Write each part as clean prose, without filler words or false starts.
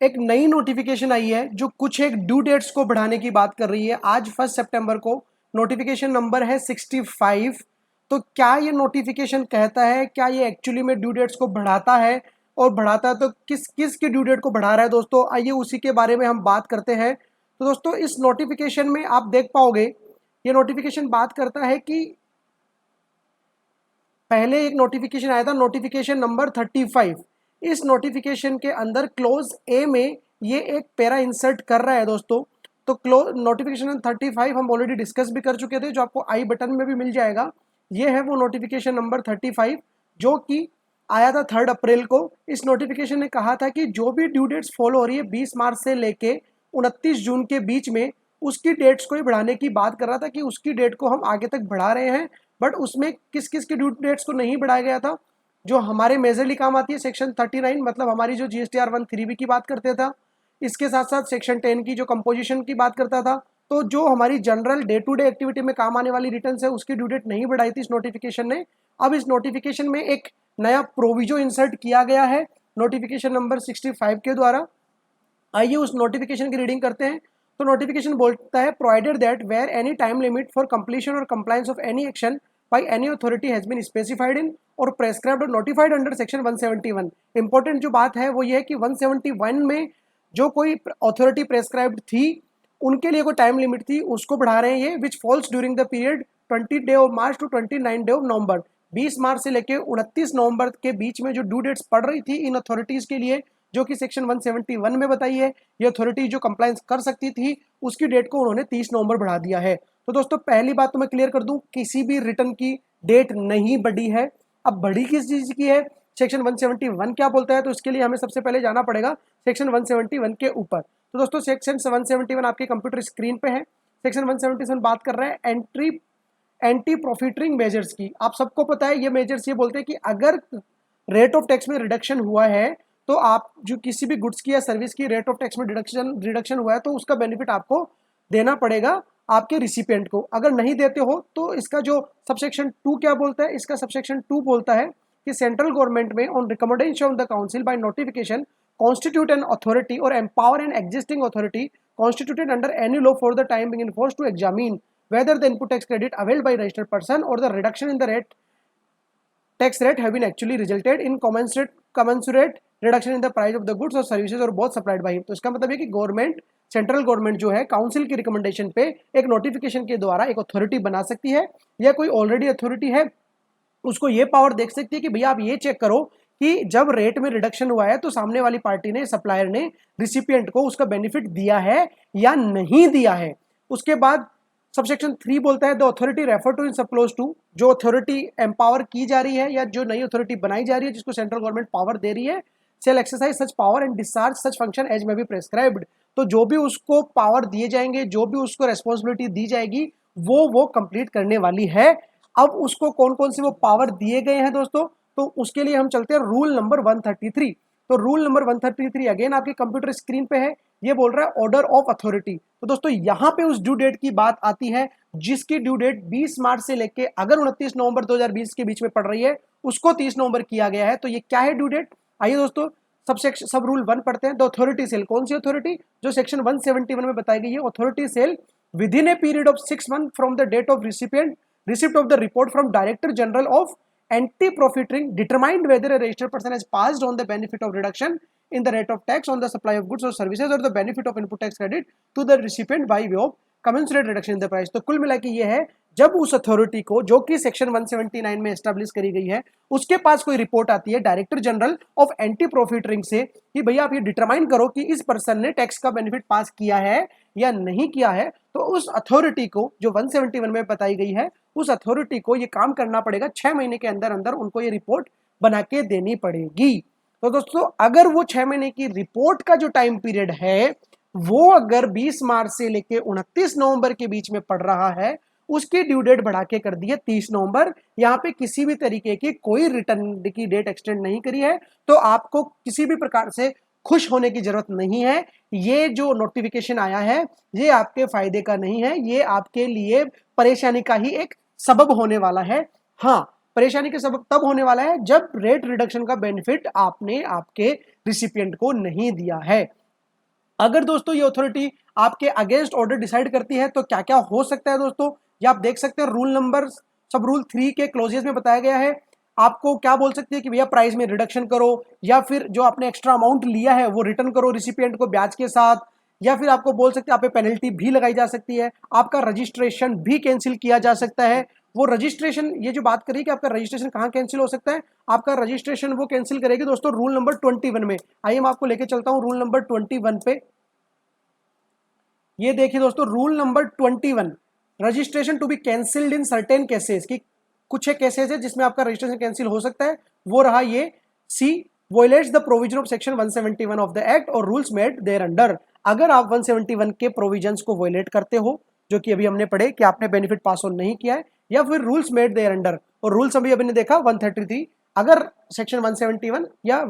एक नई नोटिफिकेशन आई है जो कुछ एक ड्यू डेट्स को बढ़ाने की बात कर रही है। आज 1 सितंबर को नोटिफिकेशन नंबर है 65। तो क्या ये नोटिफिकेशन कहता है, क्या ये एक्चुअली में ड्यू डेट्स को बढ़ाता है, और बढ़ाता है तो किस किस के ड्यू डेट को बढ़ा रहा है दोस्तों, आइए उसी के बारे में हम बात करते हैं। तो दोस्तों इस नोटिफिकेशन में आप देख पाओगे, ये नोटिफिकेशन बात करता है कि पहले एक नोटिफिकेशन आया था, नोटिफिकेशन नंबर 35। इस नोटिफिकेशन के अंदर क्लोज ए में ये एक पैरा इंसर्ट कर रहा है दोस्तों। तो क्लोज नोटिफिकेशन 35 हम ऑलरेडी डिस्कस भी कर चुके थे, जो आपको आई बटन में भी मिल जाएगा। ये है वो नोटिफिकेशन नंबर 35 जो कि आया था 3 अप्रैल को। इस नोटिफिकेशन ने कहा था कि जो भी ड्यू डेट्स फॉलो हो रही है 20 मार्च से लेके 29 जून के बीच में, उसकी डेट्स को ही बढ़ाने की बात कर रहा था कि उसकी डेट को हम आगे तक बढ़ा रहे हैं। बट उसमें किस किस के ड्यू डेट्स को नहीं बढ़ाया गया था, जो हमारे मेजरली काम आती है सेक्शन 39, मतलब हमारी जो GSTR 1(3)B की बात करते था। इसके साथ साथ सेक्शन 10 की जो कंपोजिशन की बात करता था। तो जो हमारी general day to day activity में काम आने वाली रिटर्न है उसकी ड्यू डेट नहीं बढ़ाई थी इस नोटिफिकेशन ने। अब इस नोटिफिकेशन में एक नया प्रोविजो इंसर्ट किया गया है नोटिफिकेशन नंबर 65 के द्वारा। आइए उस नोटिफिकेशन की रीडिंग करते हैं। तो नोटिफिकेशन बोलता है, provided that where any time limit for completion और compliance of any action by any authority has been specified in और प्रेस्क्राइब्ड और नोटिफाइड अंडर सेक्शन 171। इंपॉर्टेंट जो बात है वो ये है कि 171 में जो कोई अथॉरिटी प्रेस्क्राइब्ड थी उनके लिए कोई टाइम लिमिट थी, उसको बढ़ा रहे हैं ये, which falls during the period 20 day of March two 29 day of November. 20 मार्च से लेकर 29 नवंबर के बीच में जो ड्यू डेट्स पड़ रही थी इन अथॉरिटीज के लिए, जो कि सेक्शन 171 में बताई है, ये अथॉरिटी जो कंप्लायंस कर सकती थी उसकी डेट को उन्होंने 30 नवंबर बढ़ा दिया है। तो दोस्तों पहली बात तो मैं क्लियर कर दूं, किसी भी रिटर्न की डेट नहीं बढ़ी है। अब बढ़ी किस चीज की है, सेक्शन 171 क्या बोलता है, तो इसके लिए हमें सबसे पहले जाना पड़ेगा सेक्शन 171 के ऊपर। तो दोस्तों सेक्शन 171 आपके कंप्यूटर स्क्रीन पे है। सेक्शन 177 बात कर रहा है एंटी प्रॉफिटरिंग मेजर्स की। आप सबको पता है ये मेजर्स ये बोलते हैं कि अगर रेट ऑफ टैक्स में रिडक्शन हुआ है तो आप जो किसी भी गुड्स की या सर्विस की रेट ऑफ टैक्स में रिडक्शन हुआ है तो उसका बेनिफिट आपको देना पड़ेगा आपके रिसिपिएंट को। अगर नहीं देते हो तो इसका जो सबसेक्शन 2 क्या बोलता है, इसका सबसेक्शन 2 बोलता है कि सेंट्रल गवर्नमेंट में on recommendation of the council by notification constitute an authority or empower an existing authority constituted under any law for the time being enforced to examine whether the input tax credit availed by registered person or the reduction in the tax rate have been actually resulted in commensurate reduction in the price of the goods or services or both supplied by him। तो इसका मतलब है कि government, central government जो है council की recommendation पे एक नोटिफिकेशन के द्वारा एक अथॉरिटी बना सकती है, या कोई ऑलरेडी अथॉरिटी है उसको ये पावर देख सकती है कि भैया आप ये चेक करो कि जब रेट में रिडक्शन हुआ है तो सामने वाली पार्टी ने, सप्लायर ने रिसिपिएंट को उसका बेनिफिट दिया है या नहीं दिया है। उसके बाद सबसेक्शन 3 बोलता है the authority refer to in सप्लोज टू, जो अथॉरिटी एम्पावर की जा रही है या जो नई अथॉरिटी बनाई जा रही है जिसको सेंट्रल गवर्नमेंट पावर दे रही है, shall exercise such power and discharge such function as may be prescribed. तो जो भी उसको पावर दिए जाएंगे, जो भी उसको रेस्पॉन्सिबिलिटी दी जाएगी वो कंप्लीट करने वाली है। अब उसको कौन कौन से वो पावर दिए गए हैं दोस्तों, तो उसके लिए हम चलते हैं रूल नंबर 133। तो रूल नंबर 133 अगेन आपके कंप्यूटर स्क्रीन पे है, ये बोल रहा है ऑर्डर ऑफ अथॉरिटी। तो दोस्तों यहां पे उस ड्यू डेट की बात आती है जिसकी ड्यू डेट 20 मार्च से लेके अगर 29 नवंबर 2020 के बीच में पड़ रही है उसको 30 नवंबर किया गया है। तो ये क्या है ड्यू डेट, आइए दोस्तों सब रूल 1 पढ़ते हैं। द अथॉरिटी सेल, कौन सी अथॉरिटी, जो सेक्शन 171 में बताई गई है, authority shall within a period of 6 month from the date of recipient receipt of the report from Director General of Anti-Profiteering determined whether a registered person has passed on the benefit of reduction in the rate of tax on the supply of goods or services or the benefit of input tax credit to the recipient by way of commensurate reduction in the price। तो कुल मिला के ये है, जब उस authority को जो कि सेक्शन 179 में एस्टेब्लिश करी गई है उसके पास कोई रिपोर्ट आती है director general of anti profiteering से कि भैया आप ये डिटरमाइन करो कि इस पर्सन ने टैक्स का बेनिफिट पास किया है या नहीं किया है, तो उस अथॉरिटी को जो 171 में बताई गई है उस अथॉरिटी को ये काम करना पड़ेगा, 6 महीने के अंदर अंदर उनको ये रिपोर्ट बना के देनी पड़ेगी। तो दोस्तों अगर वो 6 महीने की रिपोर्ट का जो टाइम पीरियड है वो अगर 20 मार्च से लेके 29 नवंबर के बीच में पड़ रहा है, उसकी ड्यू डेट बढ़ा के कर दी है 30 नवंबर। यहाँ पे किसी भी तरीके की कोई रिटर्न की डेट एक्सटेंड नहीं करी है, तो आपको किसी भी प्रकार से खुश होने की जरूरत नहीं है। ये जो नोटिफिकेशन आया है ये आपके फायदे का नहीं है, ये आपके लिए परेशानी का ही एक सबब होने वाला है। हाँ, परेशानी के सबब तब होने वाला है जब रेट रिडक्शन का बेनिफिट आपने आपके रिसिपिएंट को नहीं दिया है। अगर दोस्तों ये अथॉरिटी आपके अगेंस्ट ऑर्डर डिसाइड करती है तो क्या क्या हो सकता है दोस्तों, ये आप देख सकते हैं रूल नंबर सब रूल 3 के क्लोजेस में बताया गया है। आपको क्या बोल सकती है कि भैया प्राइस में रिडक्शन करो, या फिर जो आपने एक्स्ट्रा अमाउंट लिया है वो रिटर्न करो रिसिपिएंट को ब्याज के साथ, या फिर आपको बोल सकते हैं आप पे पेनल्टी भी लगाई जा सकती है, आपका रजिस्ट्रेशन भी कैंसिल किया जा सकता है। वो रजिस्ट्रेशन, ये जो बात करी कि आपका रजिस्ट्रेशन कहाँ कैंसिल हो सकता है, आपका रजिस्ट्रेशन वो कैंसिल करेगी दोस्तों रूल नंबर 21 में। आइए मैं आपको लेके चलता हूँ रूल नंबर 21 पे। ये देखिए दोस्तों rule number 21, registration to be cancelled in certain cases, की कुछ एक केसेस है जिसमें आपका रजिस्ट्रेशन कैंसिल हो सकता है। वो रहा ये C, violates the provision of section 171 of the act और रूल्स मेड देयर अंडर। अगर आप 171 के प्रोविजंस को वोलेट करते हो, जो कि अभी हमने पढ़े कि आपने बेनिफिट पास ऑन नहीं किया है, या फिर रूल्स मेड देयर अंडर, और रूल्स अभी अभी ने देखा 133, अगर सेक्शन 171 या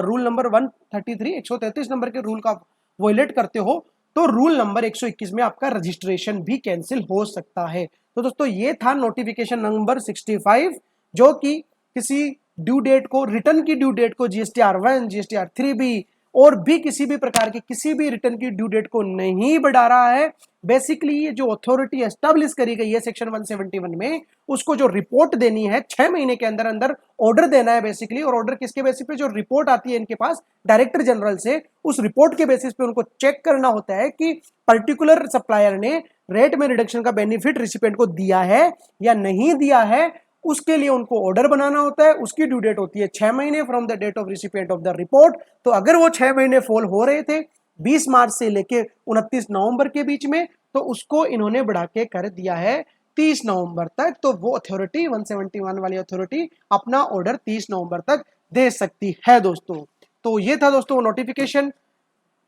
रूल नंबर 133 133 नंबर के रूल का वोलेट करते हो तो रूल नंबर 121 में आपका रजिस्ट्रेशन भी कैंसिल हो सकता है। तो दोस्तों ये था नोटिफिकेशन नंबर 65, जो कि किसी ड्यू डेट को, रिटर्न की ड्यू डेट को GSTR1 GSTR3B और भी किसी भी प्रकार की किसी भी रिटर्न की ड्यू डेट को नहीं बढ़ा रहा है। बेसिकली ये जो अथॉरिटी एस्टैब्लिश करी गई है सेक्शन 171 में, उसको जो रिपोर्ट देनी है 6 महीने के अंदर अंदर ऑर्डर देना है बेसिकली, और ऑर्डर किसके बेसिस पे, जो रिपोर्ट आती है इनके पास डायरेक्टर जनरल से, उस रिपोर्ट के बेसिस पे उनको चेक करना होता है कि पर्टिकुलर सप्लायर ने रेट में रिडक्शन का बेनिफिट रिसिपिएंट को दिया है या नहीं दिया है। उसके लिए उनको ऑर्डर बनाना होता है, उसकी ड्यू डेट होती है 6 महीने from the date of recipient of the report. तो अगर वो 6 महीने फॉल हो रहे थे 20 मार्च से लेके 29 नवंबर के बीच में, तो उसको इन्होंने बढ़ा के कर दिया है 30 नवंबर तक। तो वो अथॉरिटी 171 वाली अथॉरिटी अपना ऑर्डर 30 नवंबर तक दे सकती है दोस्तों। तो ये था दोस्तों नोटिफिकेशन।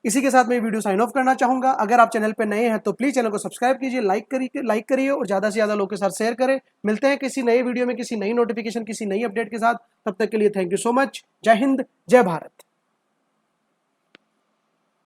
इसी के साथ मैं वीडियो साइन ऑफ करना चाहूंगा। अगर आप चैनल पे नए हैं तो प्लीज चैनल को सब्सक्राइब कीजिए, लाइक करिए और ज्यादा से ज्यादा लोगों के साथ शेयर करें। मिलते हैं किसी नए वीडियो में, किसी नई नोटिफिकेशन, किसी नई अपडेट के साथ। तब तक के लिए थैंक यू सो मच। जय हिंद, जय भारत।